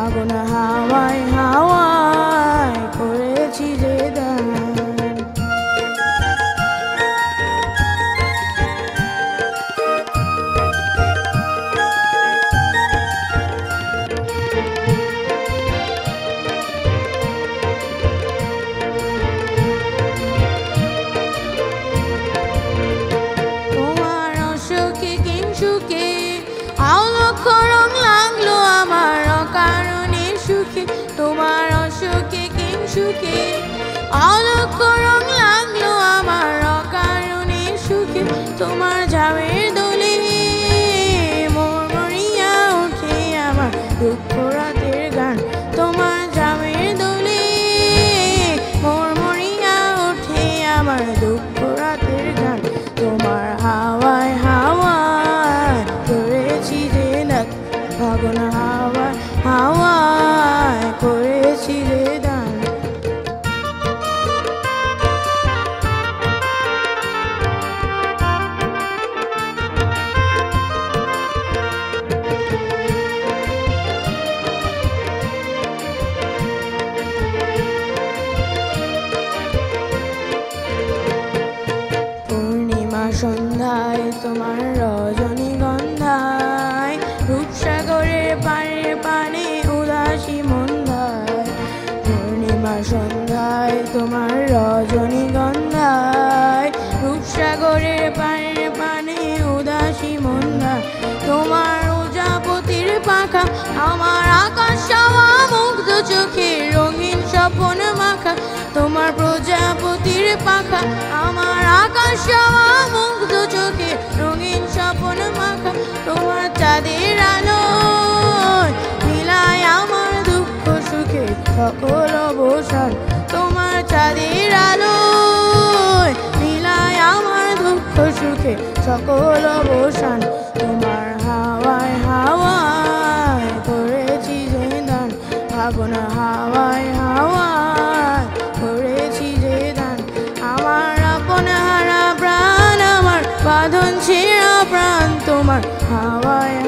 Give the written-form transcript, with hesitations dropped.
ফাগুন হাওয়ায় হাওয়ায় করেছি যে দান। তোমার অসুখে কিংসুখে আলোক রং লাগলো আমার অকারণে সুখে। তোমার অসুখে কিংসুখে আলোক রং লাগলো আমার অকারণে সুখে। তোমার ঝামের দোলে মরিয়া ওঠে আমার দুঃখ রাতের গান। তোমার ঝামের দোলে মরিয়া ওঠে আমার দুঃখ রাতের গান। তোমার হাওয়ায় হাওয়ায় করেছি যে দান। ফাগুন হাওয়ায় হাওয়ায় করেছি যে দান। পূর্ণিমা সন্ধ্যায় তোমার রজনীগন্ধায় রূপসাগরের পারে পানে উদাসী মন্দায়। পূর্ণিমা সন্ধ্যায় তোমার রজনীগন্ধায় রূপসাগরের পারে পানে উদাসী মন্দায়। তোমার প্রজাপতির পাখা আমার আকাশ চাওয়া মুগ্ধ চোখে রঙিন স্বপ্ন মাখা। তোমার প্রজাপতির পাখা আমার আকাশ চাওয়া মুগ্ধ চোখে রঙিন স্বপ্ন মাখা। তোমার চাঁদের আলো মিলায় আমার দুঃখ সুখে সকল অবসান। তোমার চাঁদের আলো মিলায় আমার দুঃখ সুখে সকল অবসান। তোমার হাওয়ায় হাওয়ায় করেছি যে দান। ফাগুন হাওয়ায় হাওয়ায় করেছি যে দান। আমার আপন হারা প্রাণ আমার বাঁধন ছেঁড়া প্রাণ তোমার হাওয়ায়